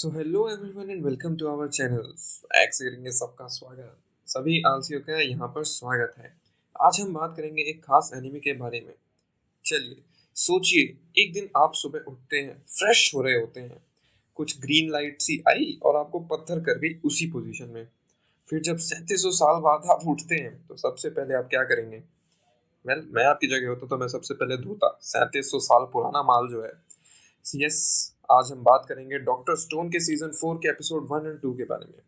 So hello everyone and welcome to our channel. एक्स करेंगे सबका स्वागत। सभी आलसियों का यहाँ पर स्वागत है। आज हम बात करेंगे एक खास एनिमे के बारे में। चलिए सोचिए, एक दिन आप सुबह उठते हैं, फ्रेश हो रहे होते हैं, कुछ ग्रीन लाइट सी आई और आपको पत्थर कर गई उसी पोजीशन में। फिर जब 3700 साल बाद आप उठते हैं तो सबसे पहले आप क्या करेंगे? मैं आपकी जगह होता तो मैं सबसे पहले धोता 3700 साल पुराना माल जो है। यस, आज हम बात करेंगे डॉक्टर स्टोन के सीजन 4 के एपिसोड 1 एंड 2 के बारे में।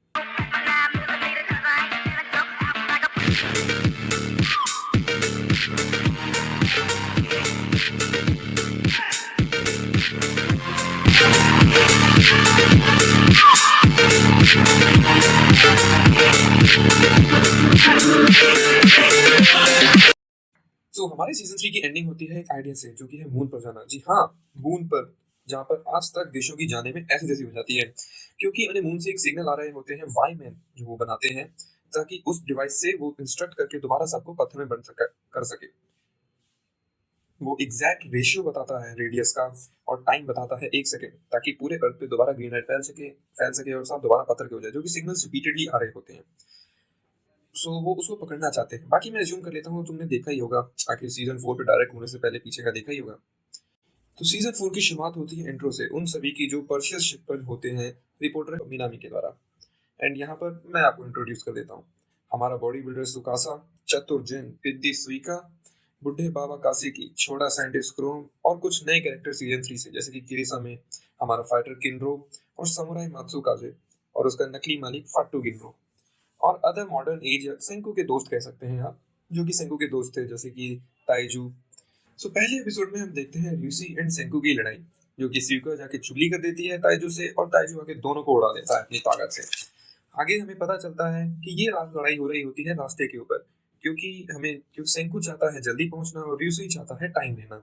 हमारे सीजन 3 की एंडिंग होती है एक आइडिया से, जो कि है मून पर जाना। जी हाँ, मून पर, जहाँ पर आज तक देशों की जाने में ऐसी तैसी हो जाती है, क्योंकि उन्हें मून से एक सिग्नल आ रहे होते हैं वाई मैन जो वो बनाते हैं, ताकि उस डिवाइस से वो इंस्ट्रक्ट करके दोबारा सबको पत्थर में कर सके। वो एग्जैक्ट रेशियो बताता है रेडियस का, और टाइम बताता है 1 सेकेंड, ताकि पूरे अर्थ पे दोबारा ग्रीन लाइट फैल सके और सब दोबारा पत्थर के हो जाए, जो कि सिग्नल्स रिपीटेडली आ रहे होते हैं। वो उसको पकड़ना चाहते हैं। बाकी मैं एज्यूम कर लेता हूँ तुमने देखा ही होगा, आखिर सीजन 4 पे डायरेक्ट होने से पहले पीछे का देखा ही होगा। तो सीजन 4 की शुरुआत होती है इंट्रो से, उन सभी की जो पर्शियस शिप पर होते हैं, रिपोर्टर मिनामी के द्वारा। एंड यहाँ पर मैं आपको इंट्रोड्यूस कर देता हूँ। हमारा बॉडी बिल्डर सुकासा, चतुर जिन, पिद्दी सुइका, बुढ़े बाबा कासेकी, छोटा साइंटिस्ट क्रोम, और कुछ नए कैरेक्टर सीजन 3 से, जैसे कि किरिसा में हमारा फाइटर किनरो, और समुराई मात्सुकाजे, और उसका नकली मालिक फाटू गिनरो, और अदर मॉडर्न एज सेंकू के दोस्त कह सकते हैं आप, जो कि सेंकू के दोस्त थे, जैसे कि ताइजू। पहले एपिसोड में हम देखते हैं ल्यूसी एंड सेंकू की लड़ाई, जो कि सीको जाके चुगली कर देती है ताइजू से, और ताइजू आके दोनों को उड़ा देता है अपनी ताकत से। आगे हमें पता चलता है कि ये लड़ाई हो रही होती है रास्ते के ऊपर, क्योंकि सेंकू चाहता है जल्दी पहुंचना और ल्यूसी चाहता है टाइम लेना,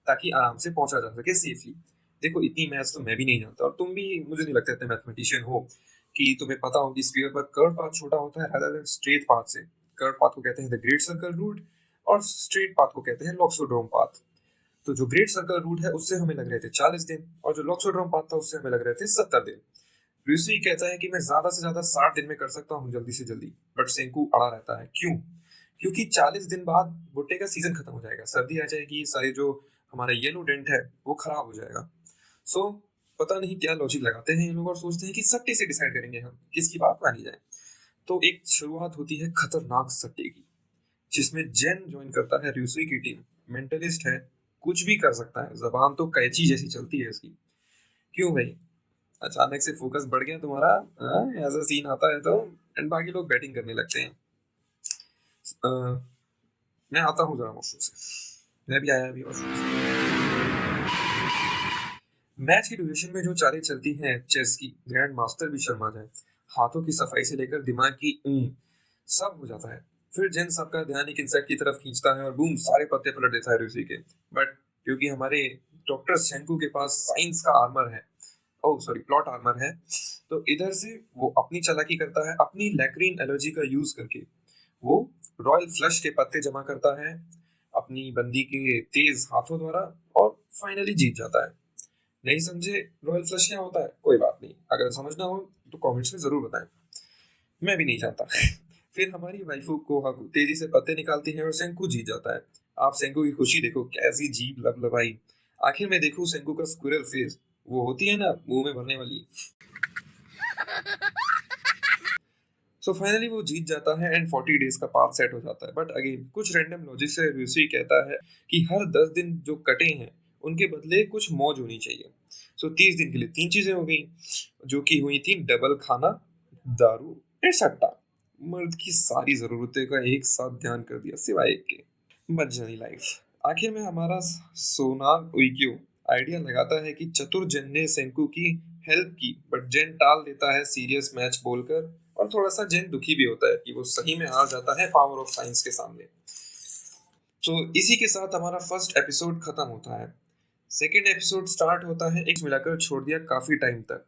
ताकि आराम से पहुंचा जा सके सेफली। देखो, इतनी मैथ्स तो मैं भी नहीं जानता, और तुम भी मुझे नहीं लगता इतने मैथमेटिशियन हो कि तुम्हें पता हो कि स्फीयर पर कर्व पाथ छोटा होता है rather than स्ट्रेट पाथ से। कर्व पाथ को कहते हैं द ग्रेट सर्कल रूट, और स्ट्रेट पाथ को कहते हैं लॉक्सोड्रोम पाथ। तो जो ग्रेट सर्कल रूट है उससे हमें लग रहे थे 40 दिन, और जो लॉक्सोड्रोम पाथ था उससे हमें लग रहे थे 70 दिन। ऋषि कहता है कि मैं ज्यादा से ज्यादा 60 दिन में कर सकता हूँ जल्दी से जल्दी, बट सेंकू अड़ा रहता है। क्यों? क्योंकि 40 दिन बाद भुट्टे का सीजन खत्म हो जाएगा, सर्दी आ जाएगी, सारे जो हमारा येलो डेंट है वो खराब हो जाएगा। सो पता नहीं क्या लॉजिक लगाते हैं ये लोग, और सोचते हैं कि सट्टे से डिसाइड करेंगे हम किसकी बात मानी जाए। तो एक शुरुआत होती है खतरनाक सट्टे की, जिसमें जेन ज्वाइन करता है रूसी की टीम। मेंटलिस्ट है, कुछ भी कर सकता है, जबान तो कैची जैसी चलती है इसकी। क्यों भाई, अचानक से फोकस बढ़ गया तुम्हारा? ऐसा सीन आता है तो, एंड बाकी लोग बैटिंग करने लगते हैं। मैं आता हूँ जरा वॉशरूम से, मैं भी आया अभी वॉशरूम से। मैच की ड्यूरेशन में जो चालें चलती हैं चेस की, ग्रैंड मास्टर भी शर्मा जाए। हाथों की सफाई से लेकर दिमाग की सब हो जाता है। फिर जेन सबका ध्यान एक इंसेक्ट की तरफ खींचता है और बूम, सारे पत्ते पलट देता है रूसी के। बट क्योंकि हमारे डॉक्टर शेंकू के पास साइंस का आर्मर है, ओह सॉरी प्लॉट आर्मर है, तो इधर से वो अपनी चालाकी करता है, अपनी लैक्रीन एलर्जी का यूज करके वो रॉयल फ्लश के पत्ते जमा करता है अपनी बंदी के तेज हाथों द्वारा, और फाइनली जीत जाता है। नहीं समझे रॉयल फ्लश क्या होता है? कोई बात नहीं, अगर समझना हो तो कमेंट्स में जरूर बताएं, मैं भी नहीं जानता। फिर हमारी वाइफू कोहाकू तेजी से पत्ते निकालती है और सेंकू जीत जाता है। आप सेंकू की खुशी देखो, कैसी जीप लबलबाई। आखिर में देखो सेंकू का स्क्विरल फेस, वो होती है ना मुंह में भरने वाली। फाइनली वो जीत जाता है एंड 40 डेज का पाथ सेट हो जाता है। बट अगेन कुछ रैंडम लॉजिक से रूसी कहता है कि हर 10 दिन जो कटे हैं उनके बदले कुछ मौज होनी चाहिए। 30 दिन के लिए 3 चीजें हो गई, जो कि हुई थी डबल खाना, दारू एंड सट्टा। मर्द की सारी जरूरतें का एक साथ ध्यान कर दिया सिवाय एक के, मज्जानी लाइफ। आखिर में हमारा सोनार उइक्यो आइडिया लगाता है कि चतुर जेन ने सेंकू की हेल्प की, बट जेन टाल देता है सीरियस मैच बोलकर, और थोड़ा सा जेन दुखी भी होता है कि वो सही में हार जाता है पावर ऑफ साइंस के सामने। इसी के साथ हमारा फर्स्ट एपिसोड खत्म होता है। सेकेंड एपिसोड स्टार्ट होता है, एक मिलाकर छोड़ दिया काफी टाइम तक।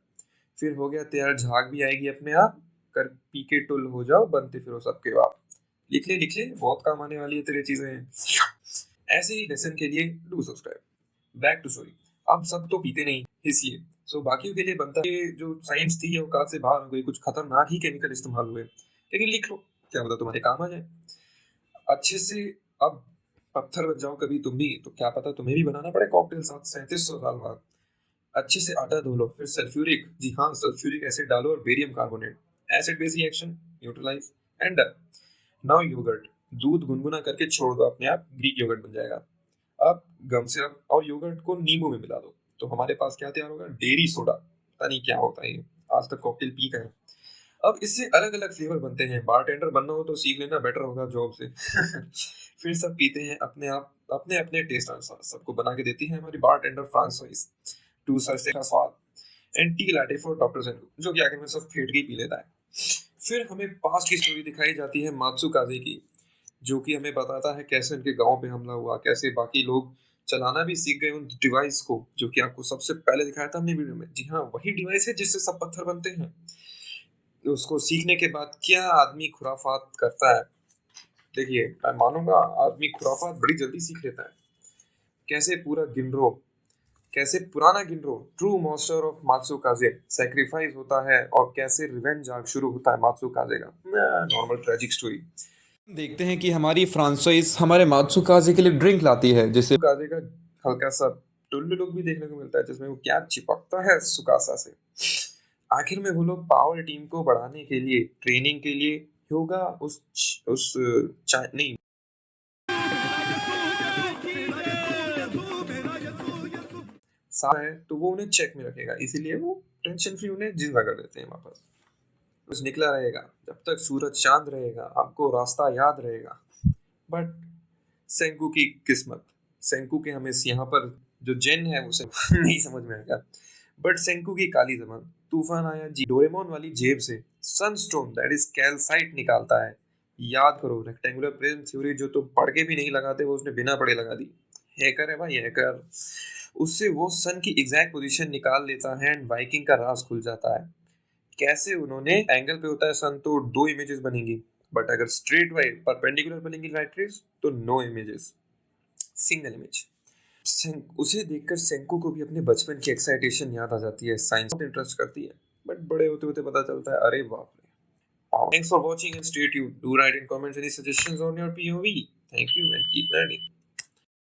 फिर हो गया तैयार, झाग भी आएगी अपने आप, कर पी के टुल हो जाओ, बनते फिरो सबके बाप। लिख ले, बहुत काम आने वाली है तेरे चीजें। ऐसे ही लेसन के लिए do subscribe. Back to story. अब सब तो पीते नहीं, इसलिए सो बाकियों के लिए बनता है कि जो साइंस थी ये औकात से बाहर हो गई, कुछ खतरनाक ही केमिकल इस्तेमाल हुए, लेकिन लिख लो, क्या पता तुम्हारे काम आ जाए अच्छे से। अब पत्थर बन जाओ कभी तुम भी, तो क्या पता तुम्हें भी बनाना पड़े कॉकटेल 3700 साल बाद। अच्छे से आटा धो लो, फिर सल्फ्यूरिक, जी हाँ, सल्फ्यूरिक एसिड डालो और barium carbonate, acid base reaction, neutralise and done. Now yoghurt, दूध गुनगुना करके छोड़ दो, अपने आप ग्रीक योगर्ट बन जाएगा। अब गम सिरप और योगर्ट को नींबू में मिला दो, तो हमारे पास क्या तैयार होगा, डेयरी सोडा। पता नहीं क्या होता है ये, आज तक कॉकटेल पी का है। अब इससे अलग अलग फ्लेवर बनते हैं, बारटेंडर बनना हो तो सीख लेना, बेटर होगा जॉब से। फिर सब पीते हैं अपने आप, अपने अपने टेस्ट अनुसार, सबको बना के देती है हमारी बारटेंडर फ्रांसवाइज, टू सरसे का स्वाद and tea latte for doctor जेनको, जो कि आखिर में सब फेट के ही पी लेता है। फिर हमें पास्ट की स्टोरी दिखाई जाती है मात्सुकाजे की, जो कि हमें बताता है कैसे उनके गांव पे हमला हुआ, कैसे बाकी लोग चलाना भी सीख गए उन डिवाइस को, जो कि आपको सबसे पहले दिखाया था हमने वीडियो में। जी हाँ, वही डिवाइस है जिससे सब पत्थर बनते हैं। उसको सीखने के बाद क्या आदमी खुराफात करता है, देखिए मैं मानूंगा आदमी खुराफात बड़ी जल्दी सीख लेता है। कैसे पूरा गिनरो, कैसे पुराना गिनरो ट्रू मास्टर ऑफ मात्सुकाजे सैक्रिफाइस होता है, और कैसे रिवेंज आर्क शुरू होता है मात्सुकाजे का। Normal tragic story. देखते हैं कि हमारी फ्रांसाइज हमारे मात्सुकाजे के लिए ड्रिंक लाती है, जिसे काजे का हल्का सा टुल्लू लुक भी देखने को मिलता है, जिसमें वो क्या चिपकता है सुकासा से। आखिर में वो लोग पावर टीम को बढ़ाने के लिए, ट्रेनिंग के लिए योगा उस नहीं सा है, तो वो उन्हें चेक में रखेगा, इसीलिए वो टेंशन फ्री उन्हें जिंदा कर देते हैं वापस। कुछ निकला रहेगा, जब तक सूरज चांद रहेगा आपको रास्ता याद रहेगा। बट सेंकू की किस्मत, सेंकू के हमें यहाँ पर जो जेन है उसे नहीं समझ में आएगा। बट सेंकू की काली जबान, तूफान आया जी डोरेमोन वाली जेब से सनस्टोन दैट इज कैल्साइट निकालता है। याद करो रेक्टेंगुलर प्रिज्म थ्योरी, जो तुम पढ़ के भी नहीं लगाते वो उसने बिना पढ़े लगा दी। हैकर है भाई, हैकर। उससे वो सन की एग्जैक्ट पोजीशन निकाल लेता है एंड वाइकिंग का राज खुल जाता है। कैसे उन्होंने, एंगल पे होता है सन तो दो इमेजेस बनेंगी, बट अगर स्ट्रेट वाइज परपेंडिकुलर बनेंगी राइट रेज तो नो इमेजेस, सिंगल इमेज। उसे देखकर सेंको को भी अपने बचपन की एक्साइटेशन याद आ जाती है, साइंस बहुत इंटरेस्ट करती है। बट बड़े होते होते पता चलता है, अरे बाप रे। Thanks for watching and stay tuned. Do write in comments any suggestions on your POV. Thank you and keep learning.